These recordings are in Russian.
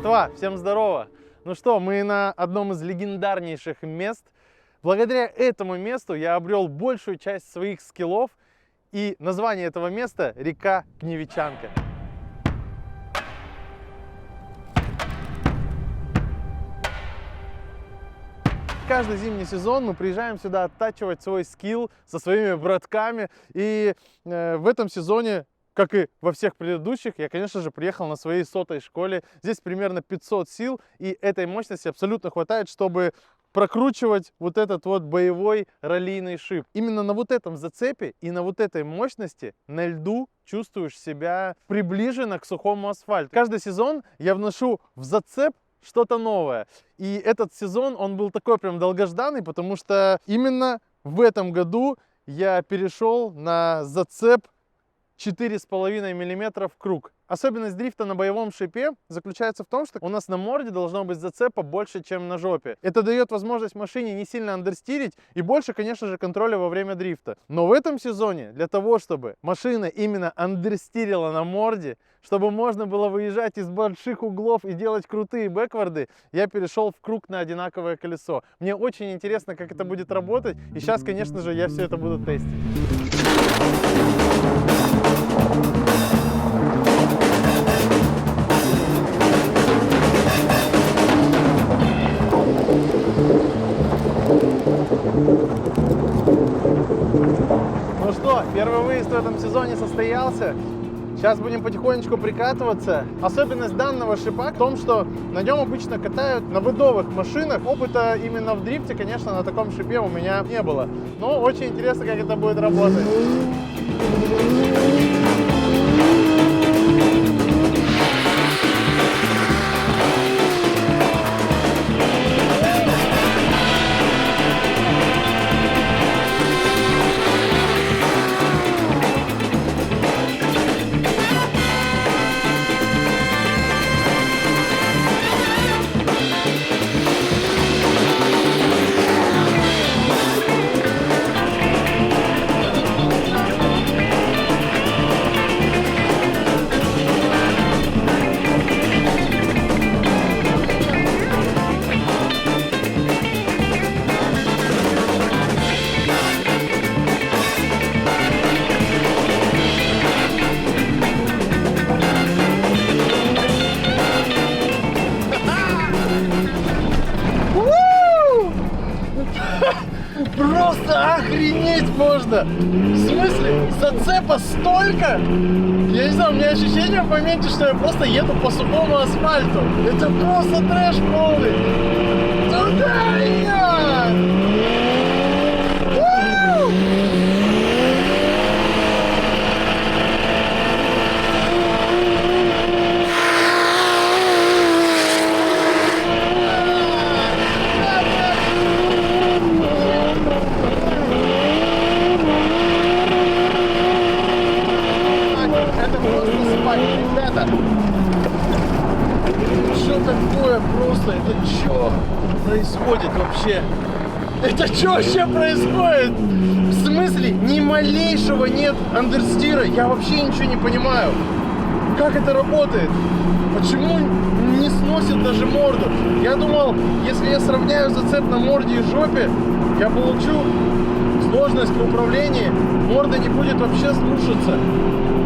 Братва, всем здорово! Ну что, мы на одном из легендарнейших мест. Благодаря этому месту я обрел большую часть своих скиллов, и название этого места — река Гневичанка. Каждый зимний сезон мы приезжаем сюда оттачивать свой скилл со своими братками, и в этом сезоне, как и во всех предыдущих, я, конечно же, приехал на своей 100-й школе. Здесь примерно 500 сил, и этой мощности абсолютно хватает, чтобы прокручивать вот этот вот боевой раллийный шип. Именно на вот этом зацепе и на вот этой мощности на льду чувствуешь себя приближенно к сухому асфальту. Каждый сезон я вношу в зацеп что-то новое. И этот сезон, он был такой прям долгожданный, потому что именно в этом году я перешел на зацеп 4,5 мм круг. Особенность дрифта на боевом шипе заключается в том, что у нас на морде должно быть зацепа больше, чем на жопе. Это дает возможность машине не сильно андерстирить и больше, конечно же, контроля во время дрифта. Но в этом сезоне, для того, чтобы машина именно андерстирила на морде, чтобы можно было выезжать из больших углов и делать крутые бэкварды, я перешел в круг на одинаковое колесо. Мне очень интересно, как это будет работать, и сейчас, конечно же, я все это буду тестить. Ну что, первый выезд в этом сезоне состоялся. Сейчас будем потихонечку прикатываться. Особенность данного шипа в том, что на нем обычно катают на выдовых машинах. Опыта именно в дрифте, конечно, на таком шипе у меня не было. Но очень интересно, как это будет работать. Просто охренеть можно! В смысле, зацепа столько? Я не знаю, у меня ощущение в моменте, что я просто еду по сухому асфальту. Это просто трэш полный. Туда я! Ребята, что такое просто? Это что происходит вообще? Это что вообще происходит? В смысле, ни малейшего нет андерстира? Я вообще ничего не понимаю. Как это работает? Почему не сносит даже морду? Я думал, если я сравняю зацеп на морде и жопе, я получу сложность в управлении, морда не будет вообще слушаться.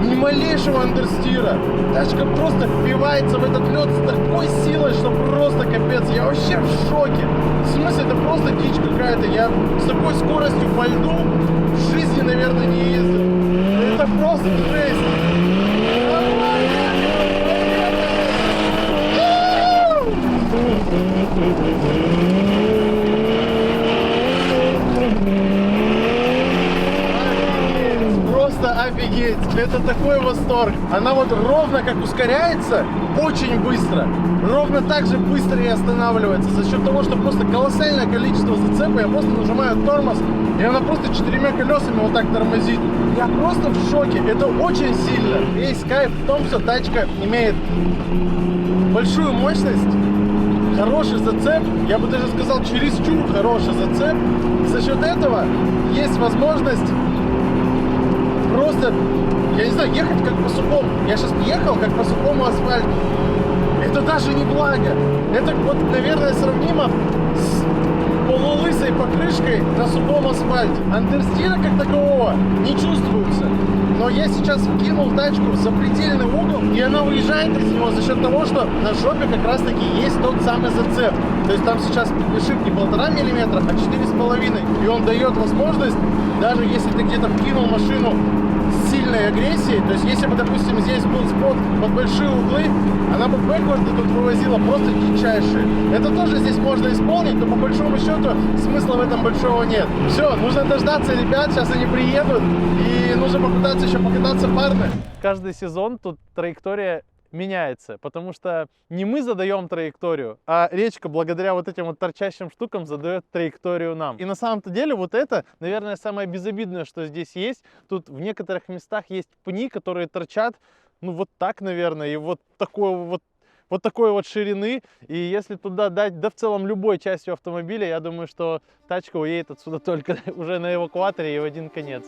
Ни малейшего андерстира. Тачка просто впивается в этот лед с такой силой, что просто капец. Я вообще в шоке. В смысле, это просто дичь какая-то. Я с такой скоростью по льду в жизни, наверное, не ездил. Это просто жесть. Офигеть, это такой восторг. Она вот ровно как ускоряется, очень быстро, ровно так же быстро и останавливается. За счет того, что просто колоссальное количество зацепа, я просто нажимаю тормоз, и она просто 4 колесами вот так тормозит. Я просто в шоке, это очень сильно. Весь кайф в том, что тачка имеет большую мощность, хороший зацеп, я бы даже сказал, чересчур хороший зацеп. И за счет этого есть возможность просто, я не знаю, ехать как по сухому. Я сейчас ехал как по сухому асфальту. Это даже не благо. Это вот, наверное, сравнимо с полулысой покрышкой на сухом асфальте. Андерстира как такового не чувствуется. Но я сейчас вкинул тачку в запредельный угол, и она выезжает из него за счет того, что на жопе как раз таки есть тот самый зацеп. То есть там сейчас шип не 1,5 миллиметра, а 4,5. И он дает возможность, даже если ты где-то вкинул машину с сильной агрессией, то есть если бы, допустим, здесь был спот под большие углы, она бы бэкварды тут вывозила просто дичайшие. Это тоже здесь можно исполнить, но по большому счету смысла в этом большого нет. Все, нужно дождаться ребят, сейчас они приедут, и нужно попытаться еще покататься парно. Каждый сезон тут траектория меняется, потому что не мы задаем траекторию, а речка благодаря вот этим вот торчащим штукам задает траекторию нам. И на самом-то деле вот это, наверное, самое безобидное, что здесь есть. Тут в некоторых местах есть пни, которые торчат, ну вот так, наверное, и вот такой вот ширины. И если туда дать, да в целом любой частью автомобиля, я думаю, что тачка уедет отсюда только уже на эвакуаторе и в один конец.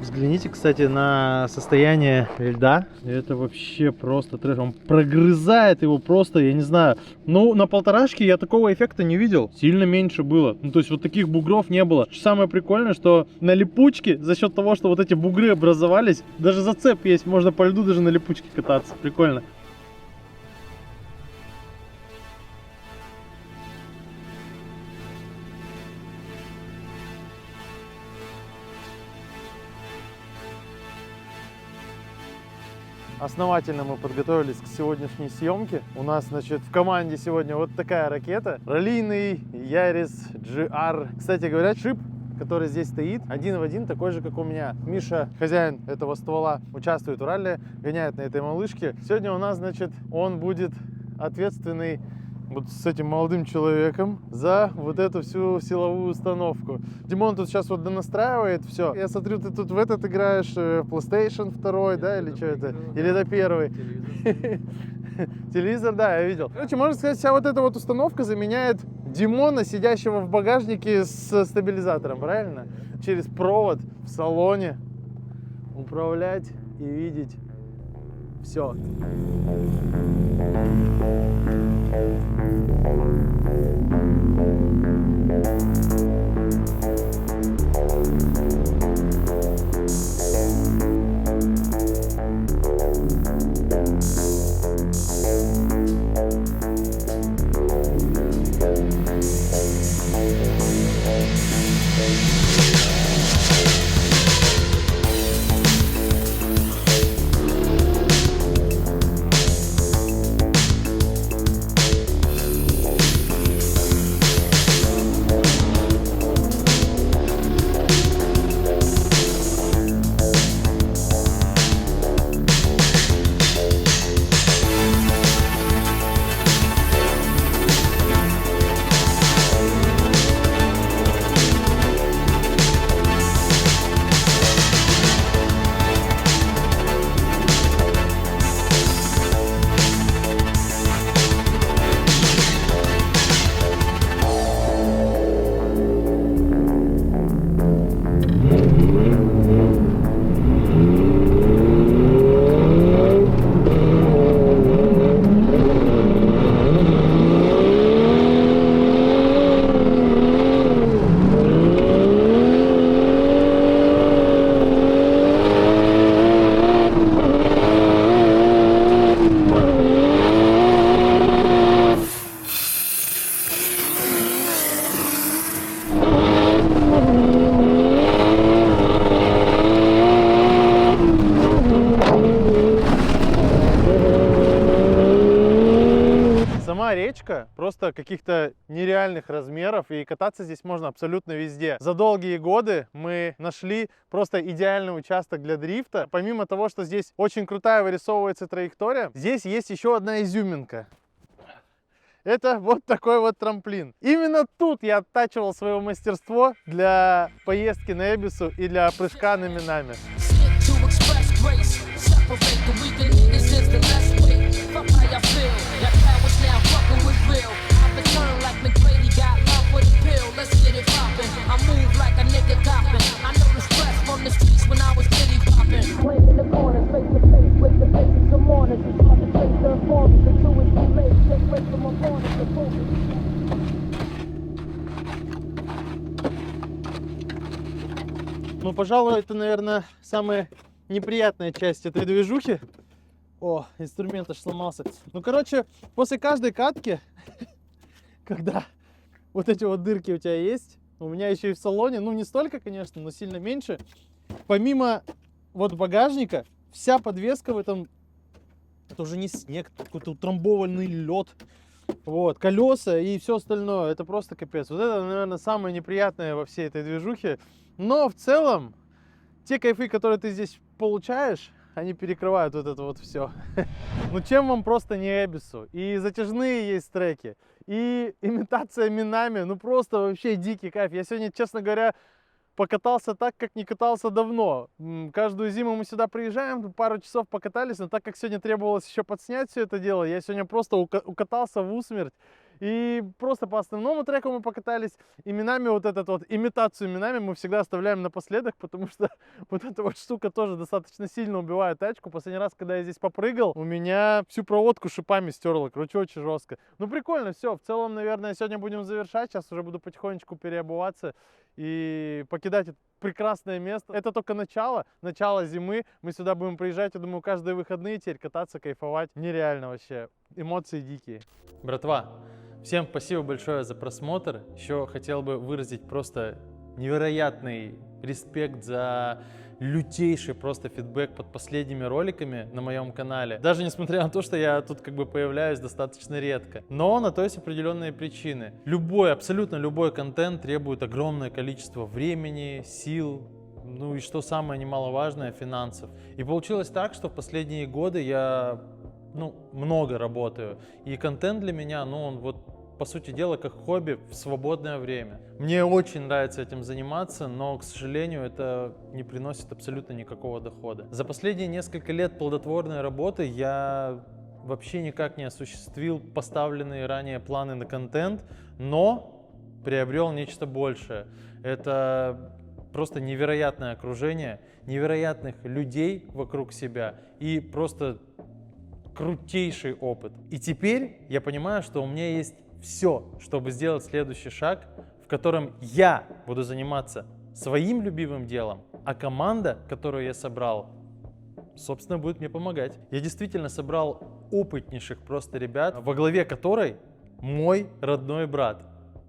Взгляните, кстати, на состояние льда. Это вообще просто трэш. Он прогрызает его просто, я не знаю. Ну, на полторашке я такого эффекта не видел. Сильно меньше было. Ну, то есть вот таких бугров не было. Самое прикольное, что на липучке, за счет того, что вот эти бугры образовались, даже зацеп есть. Можно по льду даже на липучке кататься. Прикольно. Основательно мы подготовились к сегодняшней съемке. У нас, значит, в команде сегодня вот такая ракета. Раллийный Yaris GR. Кстати говоря, шип, который здесь стоит, один в один такой же, как у меня. Миша, хозяин этого ствола, участвует в ралли, гоняет на этой малышке. Сегодня у нас, значит, он будет ответственный вот с этим молодым человеком за вот эту всю силовую установку. Димон тут сейчас вот донастраивает все. Я смотрю, ты тут в этот играешь, PlayStation 2, да, или что это? Или это первый? Телевизор, да, я видел. Короче, можно сказать, вся вот эта вот установка заменяет Димона, сидящего в багажнике с стабилизатором, правильно? Через провод в салоне управлять и видеть все. сама речка просто каких-то нереальных размеров, и кататься здесь можно абсолютно везде. За долгие годы мы нашли просто идеальный участок для дрифта. Помимо того, что здесь очень крутая вырисовывается траектория, здесь есть еще одна изюминка. Это вот такой вот трамплин. Именно тут я оттачивал свое мастерство для поездки на Эбису и для прыжка на Минами. Ну, пожалуй, это, наверное, самая неприятная часть этой движухи. О, инструмент аж сломался. Ну, короче, после каждой катки, когда вот эти вот дырки у тебя есть, у меня еще и в салоне, ну, не столько, конечно, но сильно меньше, помимо вот багажника, вся подвеска в этом, это уже не снег, какой-то утрамбованный лед. Вот, колеса и все остальное, это просто капец. Вот это, наверное, самое неприятное во всей этой движухе. Но в целом, те кайфы, которые ты здесь получаешь, они перекрывают вот это вот все. Ну чем вам просто не Эбису? И затяжные есть треки, и имитация Минами, ну просто вообще дикий кайф. Я сегодня, честно говоря, покатался так, как не катался давно. Каждую зиму мы сюда приезжаем, пару часов покатались, но так как сегодня требовалось еще подснять все это дело, я сегодня просто укатался в усмерть. И просто по основному треку мы покатались, и Минами, вот этот вот, имитацию Минами мы всегда оставляем напоследок, потому что вот эта вот штука тоже достаточно сильно убивает тачку. Последний раз, когда я здесь попрыгал, у меня всю проводку шипами стерло, короче, очень жестко. Ну прикольно, все, в целом, наверное, сегодня будем завершать, сейчас уже буду потихонечку переобуваться и покидать это прекрасное место. Это только начало зимы, мы сюда будем приезжать, я думаю, каждые выходные теперь кататься, кайфовать, нереально вообще, эмоции дикие. Братва, всем спасибо большое за просмотр. Еще хотел бы выразить просто невероятный респект за лютейший просто фидбэк под последними роликами на моем канале. Даже несмотря на то, что я тут как бы появляюсь достаточно редко. Но на то есть определенные причины. Любой, абсолютно любой контент требует огромное количество времени, сил, ну и что самое немаловажное, финансов. И получилось так, что в последние годы я много работаю. И контент для меня, он вот по сути дела как хобби в свободное время. Мне очень нравится этим заниматься, но, к сожалению, это не приносит абсолютно никакого дохода. За последние несколько лет плодотворной работы я вообще никак не осуществил поставленные ранее планы на контент, но приобрел нечто большее. Это просто невероятное окружение, невероятных людей вокруг себя и просто крутейший опыт. И теперь я понимаю, что у меня есть все, чтобы сделать следующий шаг, в котором я буду заниматься своим любимым делом, а команда, которую я собрал, собственно, будет мне помогать. Я действительно собрал опытнейших просто ребят, во главе которой мой родной брат,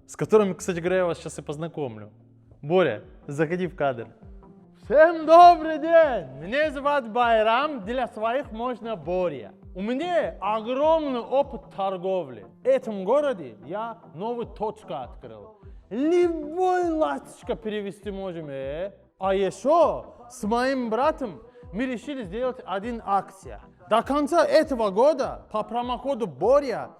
с которым, кстати говоря, я вас сейчас и познакомлю. Боря, заходи в кадр. Всем добрый день! Меня зовут Байрам, для своих можно Боря. У меня огромный опыт торговли. В этом городе я новую точку открыл. Любой ласточка перевести можем. А еще с моим братом мы решили сделать один акция. До конца этого года по промокоду Боря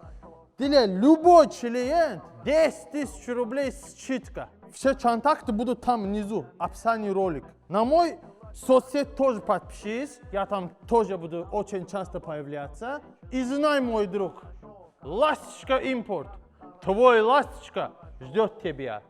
для любой клиент 10 000 рублей скидка. Все контакты будут там внизу, в описании ролика. На мой соцсеть тоже подпишись, я там тоже буду очень часто появляться. И знай, мой друг, ласточка импорт, твой ласточка ждет тебя.